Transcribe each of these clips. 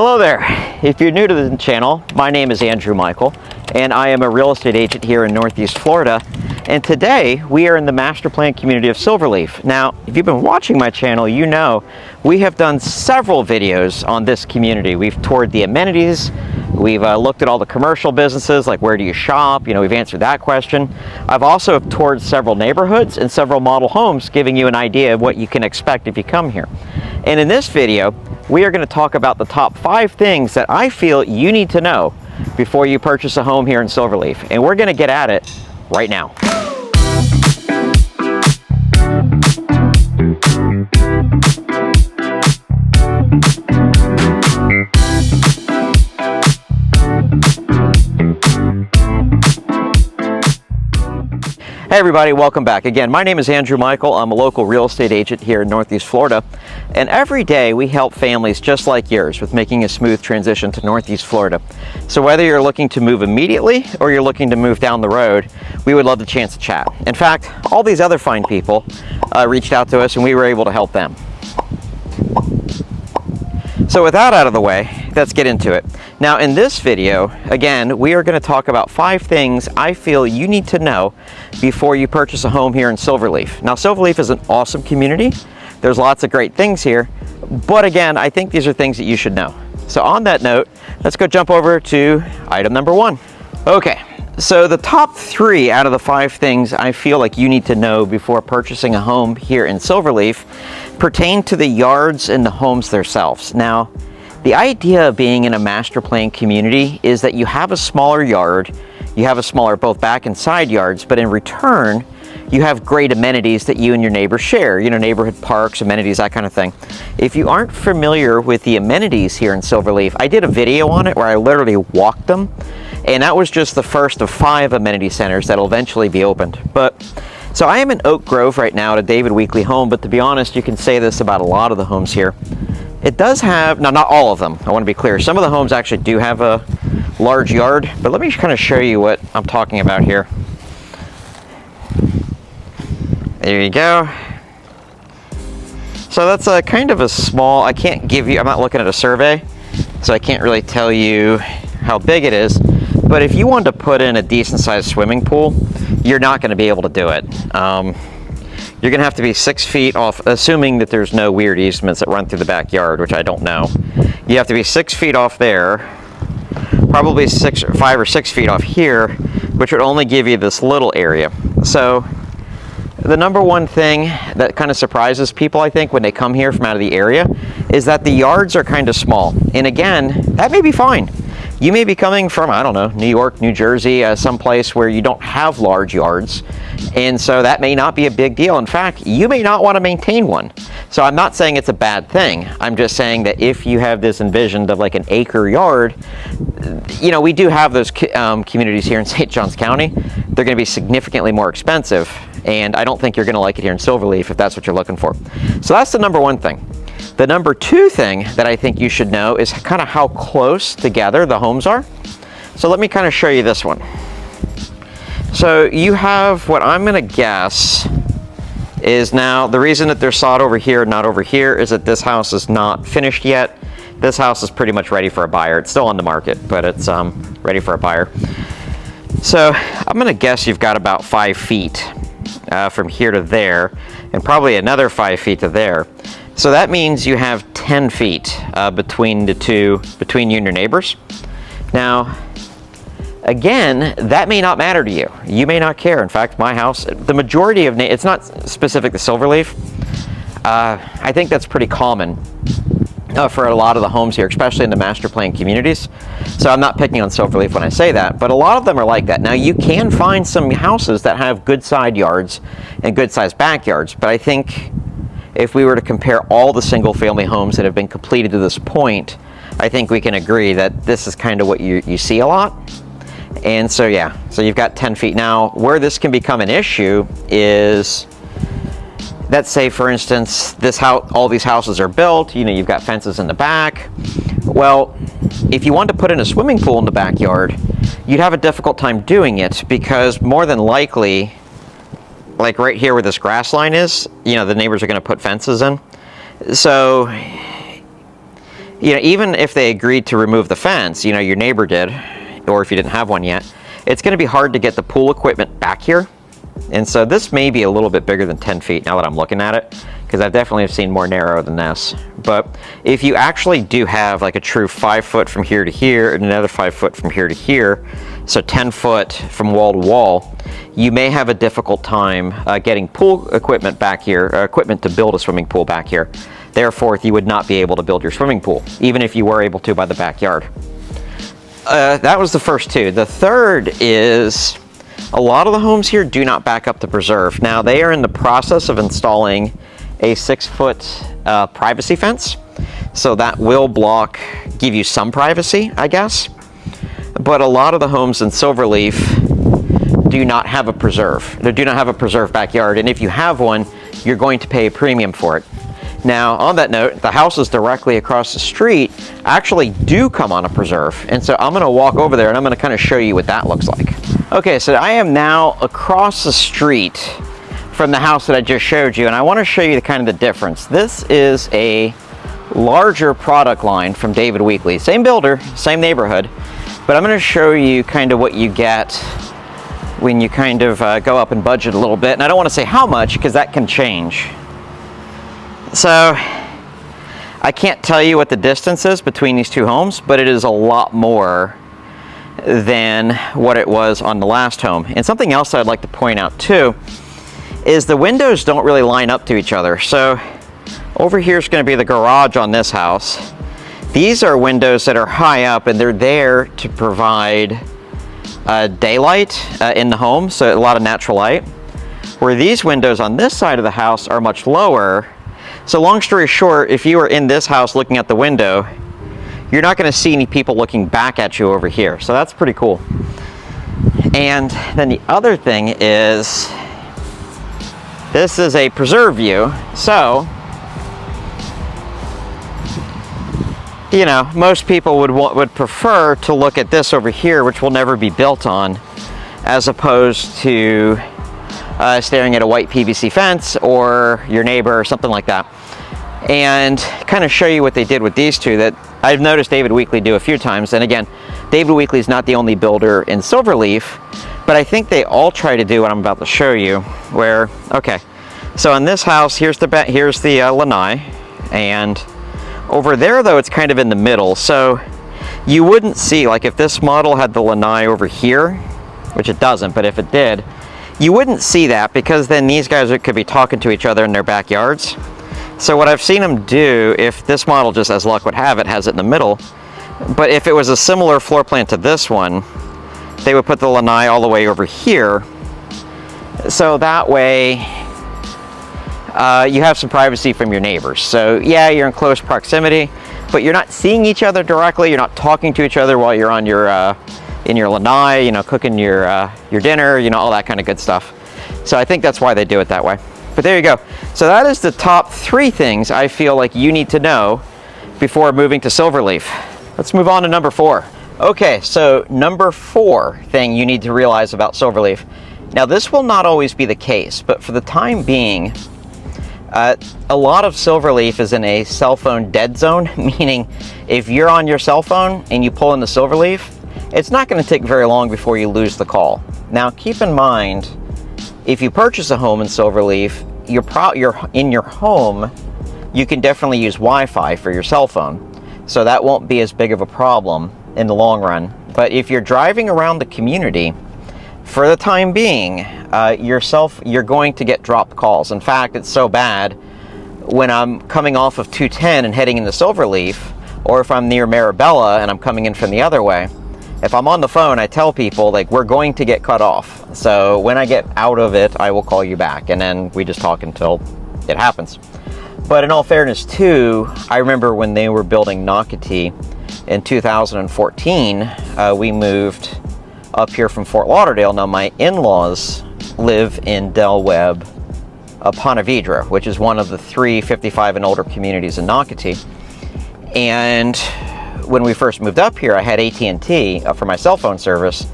Hello there. If you're new to the channel, my name is Andrew Michael, and I am a real estate agent here in Northeast Florida. And today we are in the master plan community of Silverleaf. Now, if you've been watching my channel, you know we have done several videos on this community. We've toured the amenities, we've looked at all the commercial businesses, like where do you shop, we've answered that question. I've also toured several neighborhoods and several model homes, giving you an idea of what you can expect if you come here. And in this video, we are going to talk about the top 5 things that I feel you need to know before you purchase a home here in Silverleaf. And we're going to get at it right now. Hey everybody, welcome back. Again, my name is Andrew Michael. I'm a local real estate agent here in Northeast Florida. And every day we help families just like yours with making a smooth transition to Northeast Florida. So whether you're looking to move immediately or you're looking to move down the road, we would love the chance to chat. In fact, all these other fine people reached out to us and we were able to help them. So with that out of the way, let's get into it. Now in this video, again, we are going to talk about 5 things I feel you need to know before you purchase a home here in Silverleaf. Now Silverleaf is an awesome community. There's lots of great things here, but again, I think these are things that you should know. So on that note, let's go jump over to item number 1. Okay, so the top 3 out of the 5 things I feel like you need to know before purchasing a home here in Silverleaf pertain to the yards and the homes themselves. Now, the idea of being in a master plan community is that you have a smaller yard, you have a smaller both back and side yards, but in return, you have great amenities that you and your neighbors share, neighborhood parks, amenities, that kind of thing. If you aren't familiar with the amenities here in Silverleaf, I did a video on it where I literally walked them, and that was just the first of 5 amenity centers that'll eventually be opened. So I am in Oak Grove right now at a David Weekley home, but to be honest, you can say this about a lot of the homes here. It does have, now not all of them, I want to be clear, some of the homes actually do have a large yard, but let me kind of show you what I'm talking about here. There you go. So that's a kind of a small, I can't give you, I'm not looking at a survey, so I can't really tell you how big it is, but if you wanted to put in a decent sized swimming pool, you're not going to be able to do it. You're going to have to be 6 feet off, assuming that there's no weird easements that run through the backyard, which I don't know. You have to be 6 feet off there, probably 5 or 6 feet off here, which would only give you this little area. So the number one thing that kind of surprises people, I think, when they come here from out of the area is that the yards are kind of small. And again, that may be fine. You may be coming from, I don't know, New York, New Jersey, someplace where you don't have large yards, and so that may not be a big deal. In fact, you may not want to maintain one. So I'm not saying it's a bad thing. I'm just saying that if you have this envisioned of like an acre yard, we do have those communities here in St. Johns County. They're going to be significantly more expensive, and I don't think you're going to like it here in Silverleaf if that's what you're looking for. So that's the number 1 thing. The number 2 thing that I think you should know is kind of how close together the homes are. So let me kind of show you this one. So you have what I'm going to guess is, now the reason that they're sawed over here and not over here is that this house is not finished yet. This house is pretty much ready for a buyer. It's still on the market, but it's ready for a buyer. So I'm going to guess you've got about 5 feet from here to there, and probably another 5 feet to there. So that means you have 10 feet between you and your neighbors. Now, again, that may not matter to you. You may not care. In fact, my house, the majority of, it's not specific to Silverleaf. I think that's pretty common for a lot of the homes here, especially in the master plan communities. So I'm not picking on Silverleaf when I say that, but a lot of them are like that. Now, you can find some houses that have good side yards and good sized backyards, but I think if we were to compare all the single family homes that have been completed to this point, I think we can agree that this is kind of what you see a lot. And so yeah, so you've got 10 feet. Now, where this can become an issue is, let's say for instance, all these houses are built, you've got fences in the back. Well, if you want to put in a swimming pool in the backyard, you'd have a difficult time doing it, because more than likely, like right here where this grass line is, the neighbors are going to put fences in. So you know, even if they agreed to remove the fence, you know, your neighbor did, or if you didn't have one yet, it's going to be hard to get the pool equipment back here. And so this may be a little bit bigger than 10 feet now that I'm looking at it, because I've definitely seen more narrow than this. But if you actually do have like a true 5 foot from here to here and another 5 foot from here to here, so 10 foot from wall to wall, you may have a difficult time getting pool equipment back here, equipment to build a swimming pool back here. Therefore, you would not be able to build your swimming pool, even if you were able to by the backyard. That was the first two. The third is a lot of the homes here do not back up the preserve. Now, they are in the process of installing a 6 foot privacy fence. So that will give you some privacy, I guess. But a lot of the homes in Silverleaf do not have a preserve. They do not have a preserve backyard. And if you have one, you're going to pay a premium for it. Now, on that note, the houses directly across the street actually do come on a preserve. And so I'm going to walk over there and I'm going to kind of show you what that looks like. Okay, so I am now across the street from the house that I just showed you, and I want to show you the kind of the difference. This is a larger product line from David Weekley. Same builder, same neighborhood, but I'm going to show you kind of what you get when you kind of go up and budget a little bit. And I don't want to say how much, because that can change. So I can't tell you what the distance is between these two homes, but it is a lot more than what it was on the last home. And something else I'd like to point out too is the windows don't really line up to each other. So over here is going to be the garage on this house. These are windows that are high up and they're there to provide daylight in the home, so a lot of natural light. Where these windows on this side of the house are much lower. So long story short, if you were in this house looking at the window, you're not going to see any people looking back at you over here. So that's pretty cool. And then the other thing is, this is a preserve view. So, you know, most people would prefer to look at this over here, which will never be built on, as opposed to staring at a white PVC fence or your neighbor or something like that. And kind of show you what they did with these two that I've noticed David Weekley do a few times. And again, David Weekley is not the only builder in Silverleaf, but I think they all try to do what I'm about to show you. Where, okay, so in this house, here's the lanai, and over there though, it's kind of in the middle. So you wouldn't see, like if this model had the lanai over here, which it doesn't, but if it did, you wouldn't see that, because then these guys could be talking to each other in their backyards. So what I've seen them do, if this model, just as luck would have it, has it in the middle, but if it was a similar floor plan to this one, they would put the lanai all the way over here. So that way, you have some privacy from your neighbors. So yeah, you're in close proximity, but you're not seeing each other directly. You're not talking to each other while you're on your in your lanai, you know, cooking your dinner, you know, all that kind of good stuff. So I think that's why they do it that way. But there you go. So that is the top 3 things I feel like you need to know before moving to Silverleaf. Let's move on to number 4. Okay, so number 4 thing you need to realize about Silverleaf. Now this will not always be the case, but for the time being, a lot of Silverleaf is in a cell phone dead zone, meaning if you're on your cell phone and you pull in the Silverleaf, it's not going to take very long before you lose the call. Now keep in mind, if you purchase a home in Silverleaf, you're in your home, you can definitely use Wi-Fi for your cell phone. So that won't be as big of a problem in the long run. But if you're driving around the community, for the time being, you're going to get dropped calls. In fact, it's so bad, when I'm coming off of 210 and heading into Silverleaf, or if I'm near Marabella and I'm coming in from the other way, if I'm on the phone, I tell people, like, we're going to get cut off. So when I get out of it, I will call you back. And then we just talk until it happens. But in all fairness, too, I remember when they were building Nocatee in 2014, we moved up here from Fort Lauderdale. Now, my in-laws live in Del Webb, Ponte Vedra, which is one of the 3 55 and older communities in Nocatee. And when we first moved up here, I had AT&T for my cell phone service,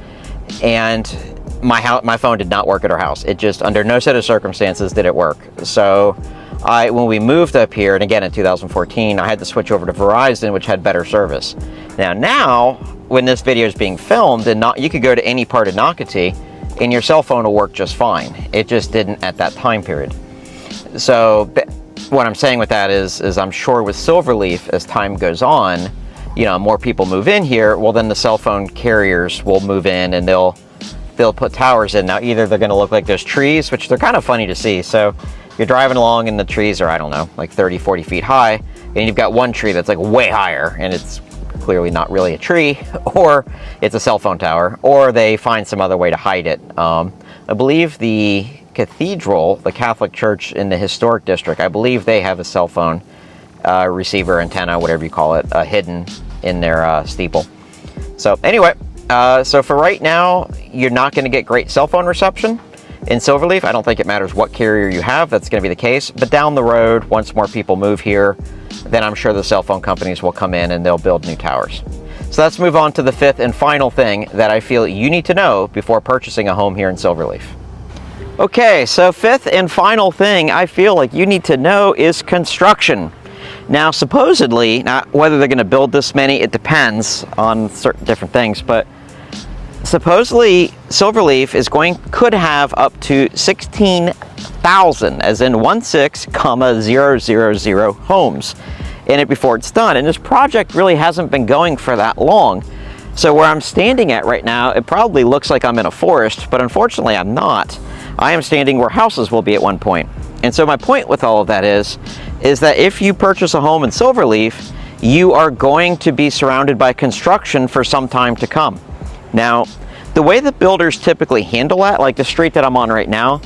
and my phone did not work at our house. It just, under no set of circumstances did it work. So when we moved up here, and again in 2014, I had to switch over to Verizon, which had better service. Now, when this video is being filmed, and you could go to any part of Nocatee, and your cell phone will work just fine. It just didn't at that time period. So what I'm saying with that is I'm sure with Silverleaf, as time goes on, more people move in here, well then the cell phone carriers will move in and they'll put towers in. Now either they're gonna look like those trees, which they're kind of funny to see. So you're driving along and the trees are, I don't know, like 30, 40 feet high, and you've got one tree that's like way higher and it's clearly not really a tree, or it's a cell phone tower, or they find some other way to hide it. I believe the cathedral, the Catholic church in the historic district, I believe they have a cell phone receiver, antenna, whatever you call it, hidden in their steeple. So anyway, so for right now, you're not going to get great cell phone reception in Silverleaf. I don't think it matters what carrier you have, that's going to be the case. But down the road, once more people move here, then I'm sure the cell phone companies will come in and they'll build new towers. So let's move on to the fifth and final thing that I feel you need to know before purchasing a home here in Silverleaf. Okay, so fifth and final thing I feel like you need to know is construction. Now, supposedly, now whether they're going to build this many, it depends on certain different things, but supposedly Silverleaf could have up to 16,000, as in 16,000 homes in it before it's done. And this project really hasn't been going for that long. So where I'm standing at right now, it probably looks like I'm in a forest, but unfortunately I'm not. I am standing where houses will be at one point. And so my point with all of that is that if you purchase a home in Silverleaf, you are going to be surrounded by construction for some time to come. Now, the way that builders typically handle that, like the street that I'm on right now,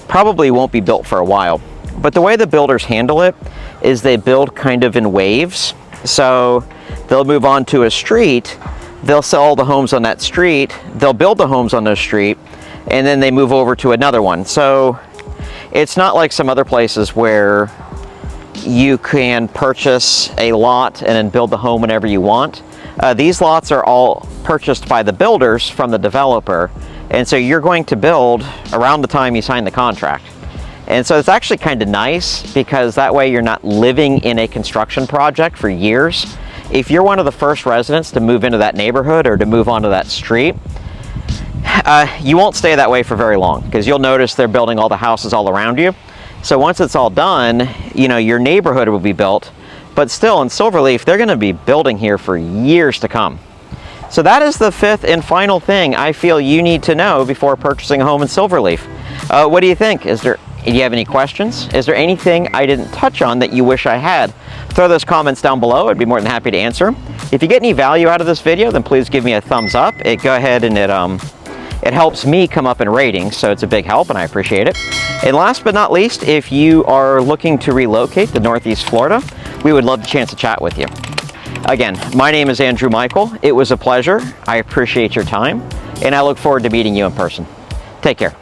probably won't be built for a while. But the way the builders handle it is they build kind of in waves. So they'll move on to a street, they'll sell all the homes on that street, they'll build the homes on the street, and then they move over to another one. So it's not like some other places where you can purchase a lot and then build the home whenever you want. These lots are all purchased by the builders from the developer, and so you're going to build around the time you sign the contract. And so it's actually kind of nice because that way you're not living in a construction project for years. If you're one of the first residents to move into that neighborhood or to move onto that street, you won't stay that way for very long because you'll notice they're building all the houses all around you. So once it's all done, your neighborhood will be built. But still, in Silverleaf, they're going to be building here for years to come. So that is the fifth and final thing I feel you need to know before purchasing a home in Silverleaf. What do you think? Do you have any questions? Is there anything I didn't touch on that you wish I had? Throw those comments down below. I'd be more than happy to answer. If you get any value out of this video, then please give me a thumbs up. Go ahead and it helps me come up in ratings, so it's a big help and I appreciate it. And last but not least, if you are looking to relocate to Northeast Florida, we would love the chance to chat with you. Again, my name is Andrew Michael. It was a pleasure. I appreciate your time, and I look forward to meeting you in person. Take care.